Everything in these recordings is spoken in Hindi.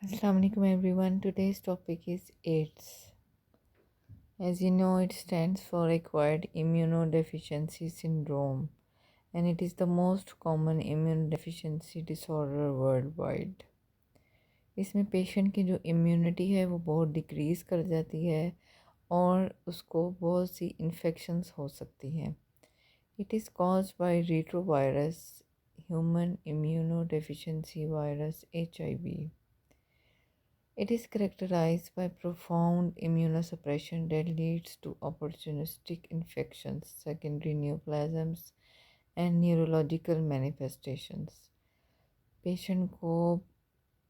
Assalamualaikum everyone. Today's topic is AIDS. As you know, it stands for Acquired Immunodeficiency Syndrome, and it is the most common immunodeficiency disorder worldwide. इसमें पेशेंट की जो इम्यूनिटी है वो बहुत डिक्रीज़ कर जाती है और उसको बहुत सी इन्फेक्शंस हो सकती हैं. It is caused by retrovirus human immunodeficiency virus HIV. It is characterized by profound immunosuppression that leads to opportunistic infections, secondary neoplasms, and neurological manifestations. Patient को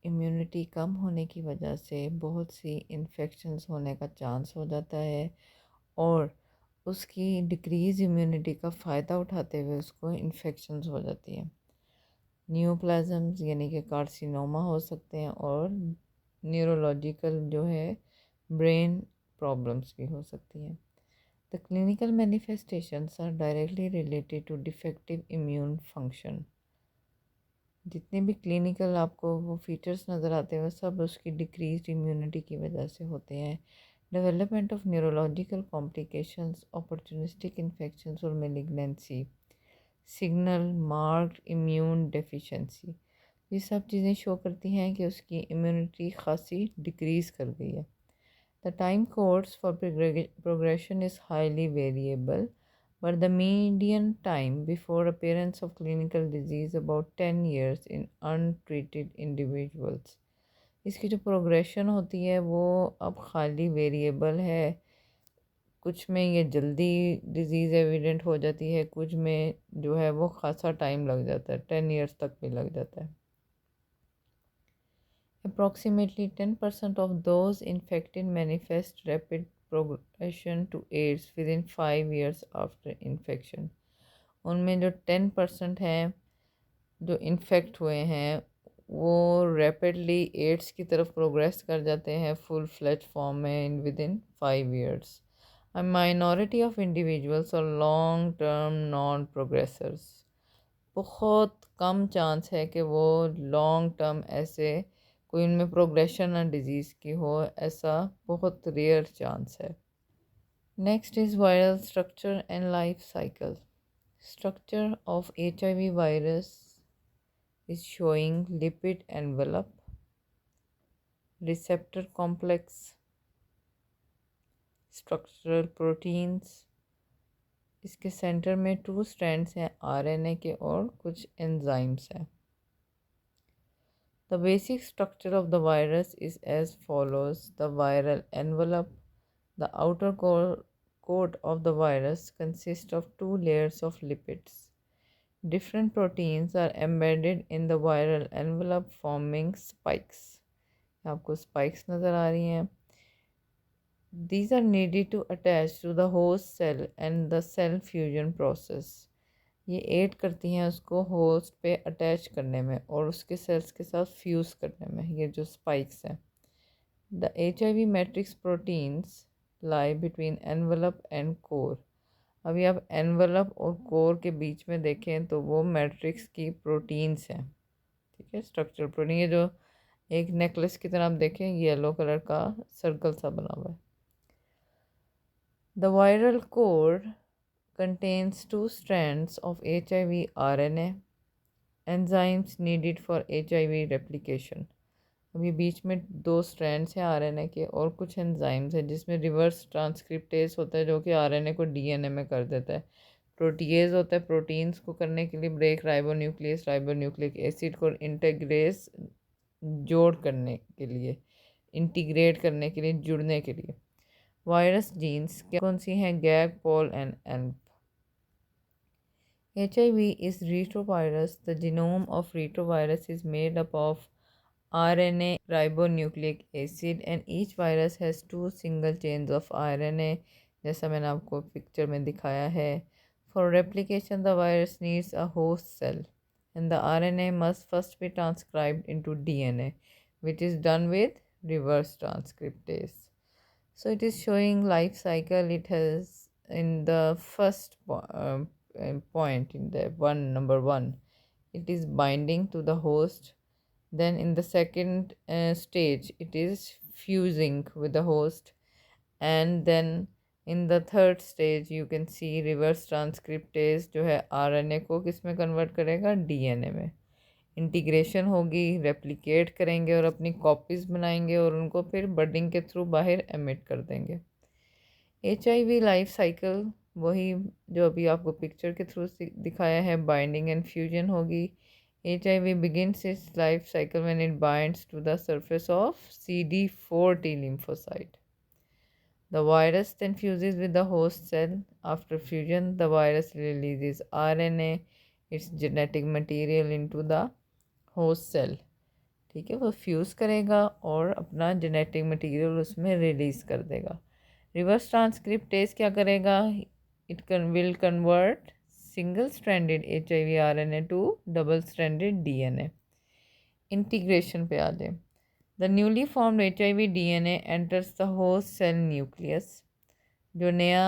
इम्यूनिटी कम होने की वजह से बहुत सी इन्फेक्शंस होने का चांस हो जाता है और उसकी डिक्रीज़ इम्यूनिटी का फ़ायदा उठाते हुए उसको इन्फेक्शंस हो जाती हैं. न्यूप्लाज्म्स यानी कि कार्सिनोमा हो सकते हैं और न्यूरोलॉजिकल जो है ब्रेन प्रॉब्लम्स भी हो सकती हैं. The clinical manifestations are directly related to defective immune function. जितने भी क्लिनिकल आपको वो फीचर्स नज़र आते हैं वो सब उसकी डिक्रीज इम्यूनिटी की वजह से होते हैं. Development of neurological complications, opportunistic infections और malignancy signal marked immune deficiency. ये सब चीज़ें शो करती हैं कि उसकी इम्यूनिटी खासी डिक्रीज़ कर गई है. The time course for progression is highly variable, but the median time before appearance of clinical disease about 10 years in untreated individuals. इसकी जो प्रोग्रेशन होती है वो अब खाली वेरिएबल है. कुछ में ये जल्दी डिज़ीज़ एविडेंट हो जाती है, कुछ में जो है वो खासा टाइम लग जाता है, 10 ईयर्स तक भी लग जाता है. Approximately 10% of those infected manifest rapid progression to AIDS within 5 years after infection. उनमें जो 10% हैं जो इन्फेक्ट हुए हैं वो रैपिडली एड्स की तरफ प्रोग्रेस कर जाते हैं फुल फ्लेज फॉर्म में in with in 5 years. A minority of individuals are long term non progressors. बहुत कम चांस है कि वो लॉन्ग टर्म ऐसे कोई उनमें प्रोग्रेशन ना डिजीज़ की हो, ऐसा बहुत रेयर चांस है. Next is viral structure and life cycle. Structure of HIV virus is showing lipid envelope, receptor complex, structural proteins. इसके सेंटर में 2 स्ट्रैंड्स हैं RNA के और कुछ एंजाइम्स हैं. The basic structure of the virus is as follows. The viral envelope, the outer coat of the virus, consists of 2 layers of lipids. Different proteins are embedded in the viral envelope forming spikes. आपको spikes नज़र आ रही हैं. These are needed to attach to the host cell and the cell fusion process. ये एड करती हैं उसको होस्ट पे अटैच करने में और उसके सेल्स के साथ फ्यूज़ करने में, ये जो स्पाइक्स हैं. The HIV matrix proteins lie between envelope and core. अभी आप एनवलप और कोर के बीच में देखें तो वो मैट्रिक्स की प्रोटीन्स हैं. ठीक है, स्ट्रक्चर प्रोटीन. ये जो एक नेकलेस की तरह आप देखें येलो कलर का सर्कल सा बना हुआ है. The viral core contains 2 strands of HIV RNA, enzymes needed for HIV replication. अभी बीच में 2 स्ट्रैंड्स हैं RNA के और कुछ एंजाइम्स हैं जिसमें रिवर्स ट्रांसक्रिप्टेज होता है जो कि RNA को DNA में कर देता है. प्रोटीएज होता है प्रोटीन्स को करने के लिए ब्रेक राइबोन्यूक्लिक एसिड को इंटीग्रेस जोड़ करने के लिए, इंटीग्रेट करने के लिए, जुड़ने के लिए. वायरस जीन्स कौन सी हैं? गैग, पॉल एंड एल्प. HIV is retrovirus. The genome of retrovirus is made up of RNA ribonucleic acid and each virus has 2 single chains of RNA जैसा मैंने आपको पिक्चर में दिखाया है. For replication the virus needs a host cell and the RNA must first be transcribed into DNA which is done with reverse transcriptase. So it is showing life cycle. It has in the first point in the number 1 it is binding to the host Then in the second stage, it is fusing with the host. And then in the third stage you can see reverse transcriptase जो है आरएनए को किस में कन्वर्ट करेगा, डीएनए में। इंटीग्रेशन होगी, रेप्लिकेट करेंगे और अपनी कॉपीज़ बनाएंगे और उनको फिर बडिंग के थ्रू बाहर एमिट कर देंगे। HIV लाइफ साइकिल वही जो अभी आपको पिक्चर के थ्रू दिखाया है, बाइंडिंग एंड फ्यूजन होगी। HIV begins its life cycle when it binds to the surface of CD4 T lymphocyte. The virus then fuses with the host cell. After fusion, the virus releases RNA, its genetic material, into the host cell. ठीक है, वो फ्यूज़ करेगा और अपना जेनेटिक मटेरियल उसमें रिलीज़ कर देगा। रिवर्स ट्रांसक्रिप्टेज क्या करेगा, it will convert single stranded HIV RNA to double stranded DNA। Integration पे आ जाए। The newly formed HIV DNA enters the host cell nucleus. जो नया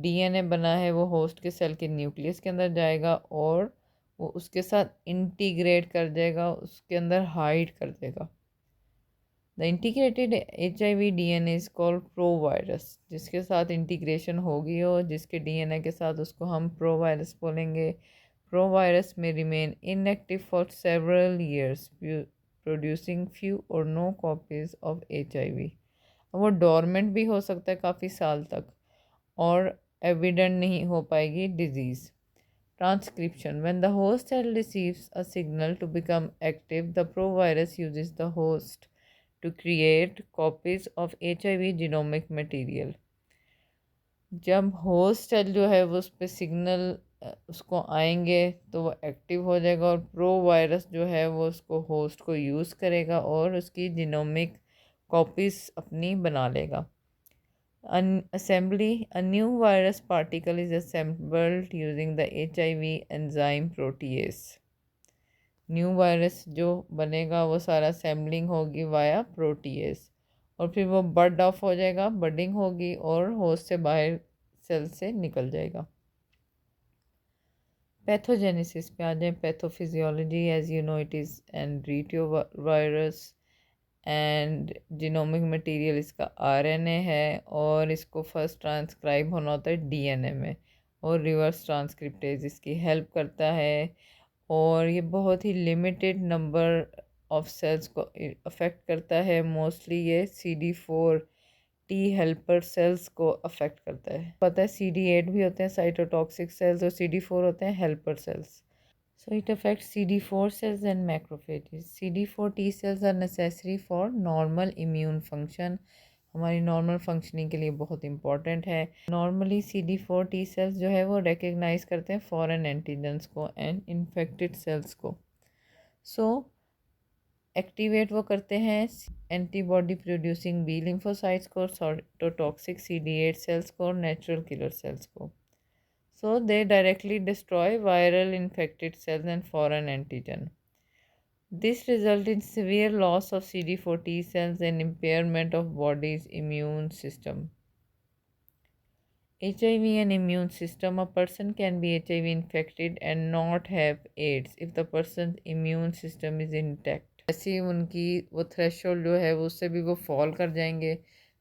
DNA बना है वो होस्ट के सेल के न्यूक्लियस के अंदर जाएगा और वो उसके साथ इंटीग्रेट कर देगा, उसके अंदर हाइड कर देगा। The integrated HIV DNA is called provirus. जिसके साथ इंटीग्रेशन होगी और जिसके DNA के साथ उसको हम प्रोवायरस बोलेंगे। प्रोवायरस में remain inactive for several years producing few और नो कॉपीज ऑफ HIV। वो डोरमेंट भी हो सकता है काफ़ी साल तक और एविडेंट नहीं हो पाएगी disease. Transcription: when the host cell receives a signal to become active, the provirus uses the host to create copies of HIV genomic material. जब होस्ट सेल जो है वो उस पर सिग्नल उसको आएंगे तो वो एक्टिव हो जाएगा और प्रो वायरस जो है वो उसको होस्ट को यूज़ करेगा और उसकी जीनोमिक कॉपीज़ अपनी बना लेगा। Assembly: a new virus particle is assembled using the HIV enzyme protease. New virus जो बनेगा वो सारा असेंबलिंग होगी वाया प्रोटीएस और फिर वो बर्ड ऑफ हो जाएगा, बडिंग होगी और होस्ट से बाहर सेल से निकल जाएगा। पैथोजेनेसिस पे आ जाए। Pathophysiology: as you know it is retrovirus and genomic material इसका RNA है और इसको फर्स्ट ट्रांसक्राइब होना होता है DNA में और रिवर्स ट्रांसक्रिप्टेज इसकी हेल्प करता है और ये बहुत ही लिमिटेड नंबर ऑफ सेल्स को अफेक्ट करता है। मोस्टली ये CD4 T हेल्पर सेल्स को अफेक्ट करता है। पता है CD8 भी होते हैं साइटोटॉक्सिक सेल्स और CD4 होते हैं helper cells. So it affects CD4 cells and macrophages. CD4 T cells are necessary for normal immune function. हमारी नॉर्मल फंक्शनिंग के लिए बहुत इंपॉर्टेंट है। नॉर्मली CD4 T सेल्स जो है वो रिकग्नाइज करते हैं फॉरेन एंटीजन्स को एंड इन्फेक्टेड सेल्स को। सो एक्टिवेट वो करते हैं एंटीबॉडी प्रोड्यूसिंग बी लिम्फोसाइट्स को, साइटोटॉक्सिक CD8 सेल्स को और नेचुरल किलर सेल्स को। So they directly destroy viral infected cells and foreign antigen. This results in severe loss of CD4 T cells and impairment of body's immune system. HIV and immune system: a person can be HIV infected and not have AIDS if the person's immune system is intact. ऐसी उनकी वो थ्रेशोल्ड जो है वो उससे भी वो फॉल कर जाएंगे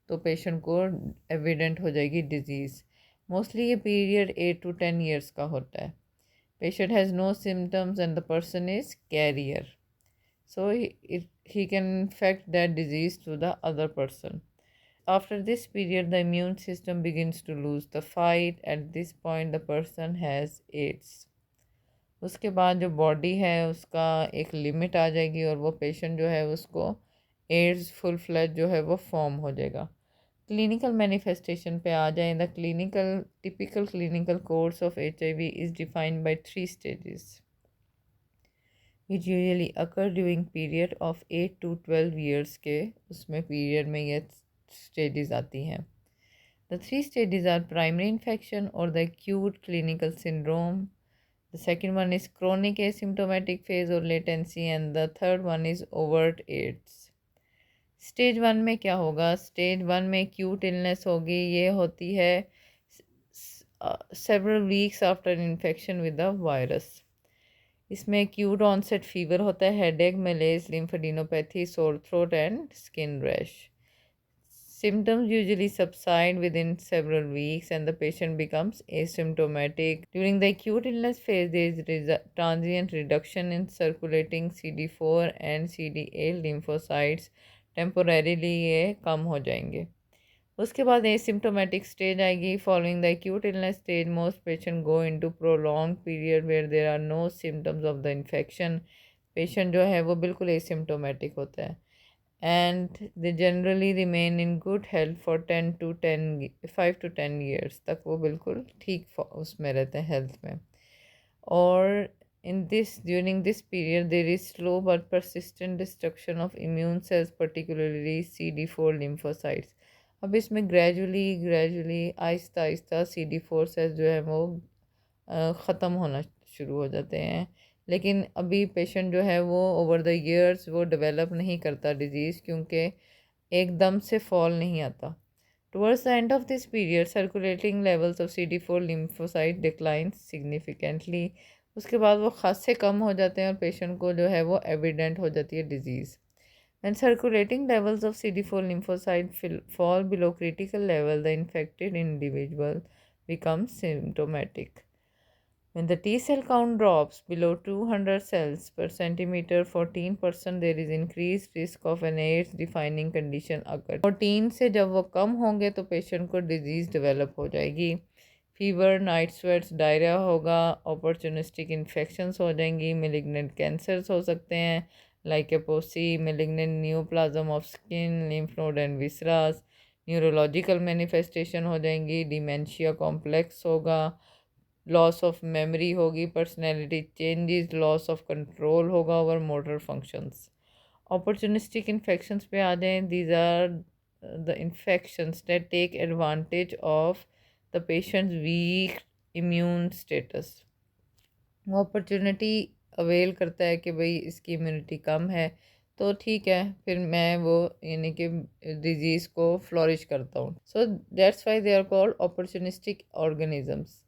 तो पेशेंट को एविडेंट हो जाएगी डिजीज़। मोस्टली ये पीरियड 8 to 10 ईयर्स का होता है। Patient has no symptoms and the person is carrier, so he can infect that disease to the other person. After this period, the immune system begins to lose the fight. At this point, the person has AIDS. उसके बाद जो बॉडी है उसका एक लिमिट आ जाएगी और वो पेशेंट जो है उसको एड्स फुल फ्लैज जो है वो फॉर्म हो जाएगा। क्लिनिकल मैनिफेस्टेशन पे आ जाए। The typical clinical course of HIV is defined by 3 stages which usually occur during period of 8 to 12 years के उसमें पीरियड में ये स्टेजेस आती हैं। The 3 stages are primary infection or the acute clinical syndrome. The second one is chronic asymptomatic phase or latency and the third one is overt AIDS. Stage 1 में क्या होगा? स्टेज 1 में एक्यूट इलनेस होगी। ये होती है several weeks after infection with the virus. इसमें एक्यूट ऑनसेट फीवर होता है, headache, मलेज, lymphadenopathy, sore throat and skin rash. Symptoms usually subside within several weeks and the patient becomes asymptomatic. During the acute illness phase, there is transient reduction in circulating CD4 and CD8 lymphocytes. Temporarily ये कम हो जाएंगे. उसके बाद asymptomatic stage आएगी. Following the acute illness stage, most patients go into prolonged period where there are no symptoms of the infection. Patient जो है वो बिल्कुल asymptomatic होता है. And they generally remain in good health for 5 to 10 years तक वो बिल्कुल ठीक उसमें रहते हैं हेल्थ में. और during this period there is slow but persistent destruction of immune cells, particularly CD4 lymphocytes. अब इसमें gradually Aahista Aahista CD4 cells जो है वो ख़त्म होना शुरू हो जाते हैं. लेकिन अभी पेशेंट जो है वो ओवर द ईयर्स वो डेवलप नहीं करता डिजीज़, क्योंकि एकदम से फॉल नहीं आता. Towards the end of this period circulating levels of CD4 lymphocyte decline significantly. उसके बाद वो खास से कम हो जाते हैं और पेशेंट को जो है वो एविडेंट हो जाती है disease. When circulating levels of CD4 lymphocyte fall below critical level, the infected individual becomes symptomatic. When the T cell count drops below 200 cells per centimeter, 14%, there is increased risk of an AIDS defining condition occur. 14 से जब वो कम होंगे तो पेशेंट को डिजीज़ डेवलप हो जाएगी. फीवर, नाइट स्वेट्स, डायरिया होगा, अपॉर्चुनिस्टिक इन्फेक्शंस हो जाएंगी, मेलिग्नेंट कैंसर्स हो सकते हैं like Kaposi, malignant neoplasm of skin, lymph node and visceras. Neurological manifestation हो जाएंगी, डिमेंशिया कॉम्प्लेक्स होगा, लॉस ऑफ मेमोरी होगी, personality changes, loss of control होगा over motor functions. Opportunistic infections पे आ जाएं. These are the infections that take advantage of the patient's weak immune status. वो अपॉर्चुनिटी अवेल करता है कि भाई इसकी इम्यूनिटी कम है तो ठीक है, फिर मैं वो यानी कि डिजीज़ को फ्लोरिश करता हूँ. So that's why they are called opportunistic organisms.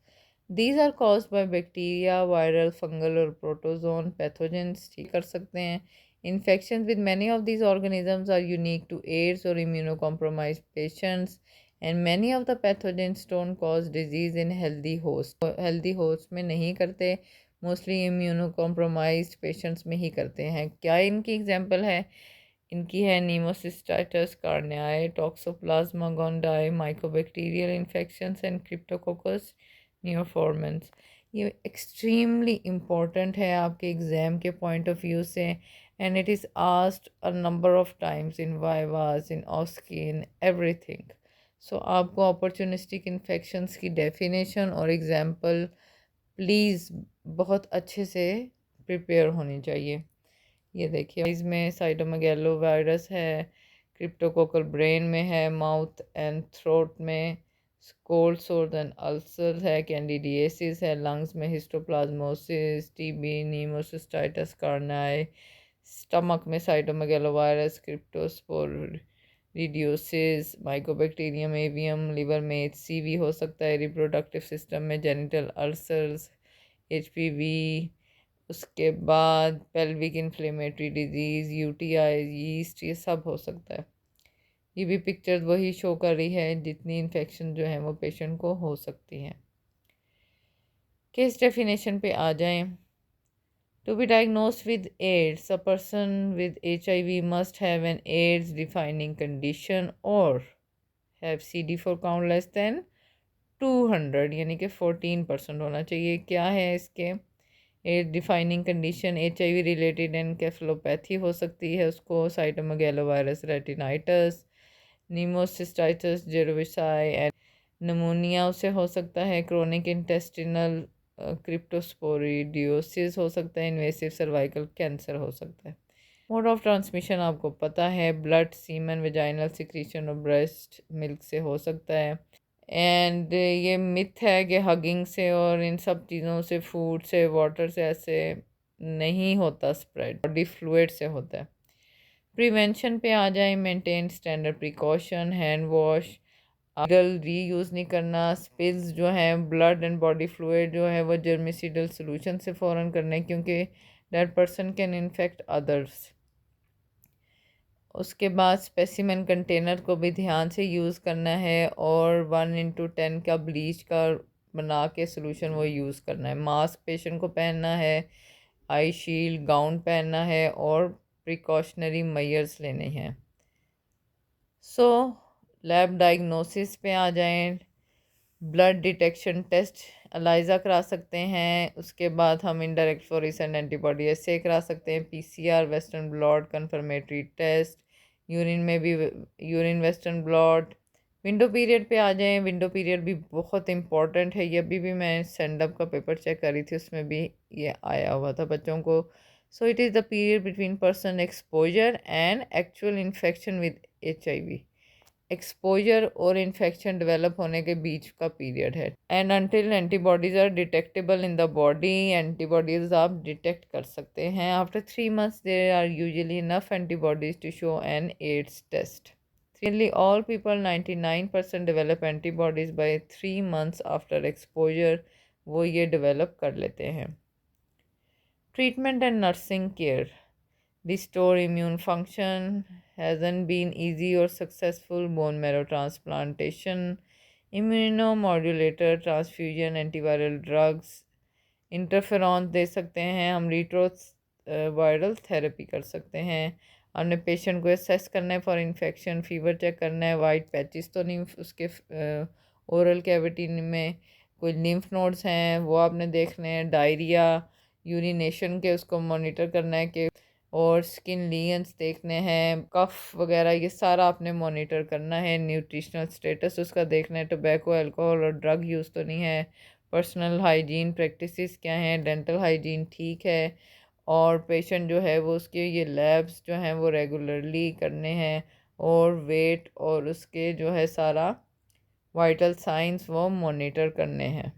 These are caused by bacteria, viral, fungal or protozoan pathogens. ठीक कर सकते हैं. Infections with many of these organisms are unique to AIDS or immunocompromised patients, and many of the pathogens don't cause disease in healthy hosts. Healthy hosts में नहीं करते, mostly immunocompromised patients में ही करते हैं. क्या इनकी एग्जाम्पल है? इनकी है pneumocystis carinii, toxoplasma gondii, mycobacterial infections and cryptococcus neoformans. ये एक्सट्रीमली इम्पॉर्टेंट है आपके एग्ज़ाम के पॉइंट ऑफ व्यू से, and it is asked a number of times in vivas, in OSCE, in everything. So आपको अपॉर्चुनिस्टिक इन्फेक्शंस की डेफिनेशन और एग्जाम्पल प्लीज़ बहुत अच्छे से प्रिपेयर होनी चाहिए. ये देखिए इसमें साइटोमेगालो वायरस है, क्रिप्टोकोकल ब्रेन में है, माउथ एंड थ्रोट में कोल्ड सोर्स एंड अल्सर है, कैंडिडियासिस है, लंग्स में हिस्टोप्लाज्मोसिस, टीबी, नीमोसिस्टाइटिस कार्नाई, स्टमक में साइटोमेगालोवायरस, क्रिप्टोस्पोरिडियोसिस, माइकोबैक्टीरियम एवियम, लिवर में HCV हो सकता है, रिप्रोडक्टिव सिस्टम में जेनिटल अल्सर्स, HPV. उसके बाद pelvic inflammatory disease, UTI, yeast, ये सब हो सकता है. ये भी पिक्चर वही शो कर रही है जितनी इन्फेक्शन जो है वो पेशेंट को हो सकती हैं. केस डेफिनेशन पे आ जाएं. To be diagnosed with AIDS, a person with HIV must have an AIDS defining condition और have CD4 count less than 200, यानी कि 14% होना चाहिए. क्या है इसके AIDS defining condition? HIV related encephalopathy हो सकती है उसको, cytomegalovirus retinitis, pneumocystis jirovecii and pneumonia उसे हो सकता है, क्रोनिक इंटेस्टिनल क्रिप्टोस्पोरिडियोसिस हो सकता है, इन्वेसिव सर्वाइकल कैंसर हो सकता है. मोड ऑफ ट्रांसमिशन आपको पता है, ब्लड, सीमन, वेजाइनल सिक्रीशन और ब्रेस्ट मिल्क से हो सकता है. एंड ये मिथ है कि हगिंग से और इन सब चीज़ों से, फूड से, वाटर से ऐसे नहीं होता स्प्रेड, बॉडी फ्लूइड से होता है. प्रिवेंशन पे आ जाए. Maintain standard precaution, hand wash, reuse नहीं करना। स्पिल्स जो हैं ब्लड एंड बॉडी फ्लूइड जो है वो जर्मिसिडल सोल्यूशन से फ़ौरन करना है, क्योंकि that person can infect others. उसके बाद स्पेसिमेन कंटेनर को भी ध्यान से यूज़ करना है और 1:10 का ब्लीच का बना के सोल्यूशन वो यूज़ करना है। मास्क पेशेंट को पहनना है, आई शील्ड गाउन पहनना है और प्रिकॉशनरी मेजर्स लेने हैं। सो लैब डायग्नोसिस पे आ जाएं। ब्लड डिटेक्शन टेस्ट एलाइजा करा सकते हैं। उसके बाद हम इनडायरेक्ट फ्लोरेसेंट एंटीबॉडी ऐसे करा सकते हैं। PCR, western blot, confirmatory test, urine में भी urine western blot. Window period पे आ जाएं। विंडो पीरियड भी बहुत इंपॉर्टेंट है। ये अभी भी मैं सेंडअप का पेपर चेक कर रही थी, उसमें भी ये आया हुआ था बच्चों को। So it is the period between person exposure and actual infection with HIV। Exposure और इन्फेक्शन डेवलप होने के बीच का पीरियड है। And until antibodies are detectable in the body, antibodies आप डिटेक्ट कर सकते हैं। After 3 months there are usually enough antibodies to show an AIDS test. Nearly all people, 99% develop antibodies by 3 months after exposure। वो ये डेवलप कर लेते हैं। Treatment and nursing care. Restore immune function hasn't been easy or successful. Bone marrow transplantation, immunomodulator, transfusion, antiviral drugs, interferon दे सकते हैं हम, रिट्रो वायरल थेरेपी कर सकते हैं। हमने पेशेंट को असेस करना है फॉर इन्फेक्शन, फीवर चेक करना है, वाइट पैचेस तो नहीं उसके ओरल कैविटी में, कोई लिम्फ नोड्स हैं वो आपने देखने हैं, डायरिया, यूरिनेशन के उसको मॉनिटर करना है कि, और स्किन लीयंस देखने हैं, कफ वगैरह ये सारा आपने मॉनिटर करना है। न्यूट्रिशनल स्टेटस उसका देखना है, टोबैको, अल्कोहल और ड्रग यूज़ तो नहीं है। पर्सनल हाइजीन प्रैक्टिसेस क्या हैं, डेंटल हाइजीन ठीक है, और पेशेंट जो है वो उसके ये लैब्स जो हैं वो रेगुलरली करने हैं, और वेट और उसके जो है सारा वाइटल साइंस वो मॉनिटर करने हैं।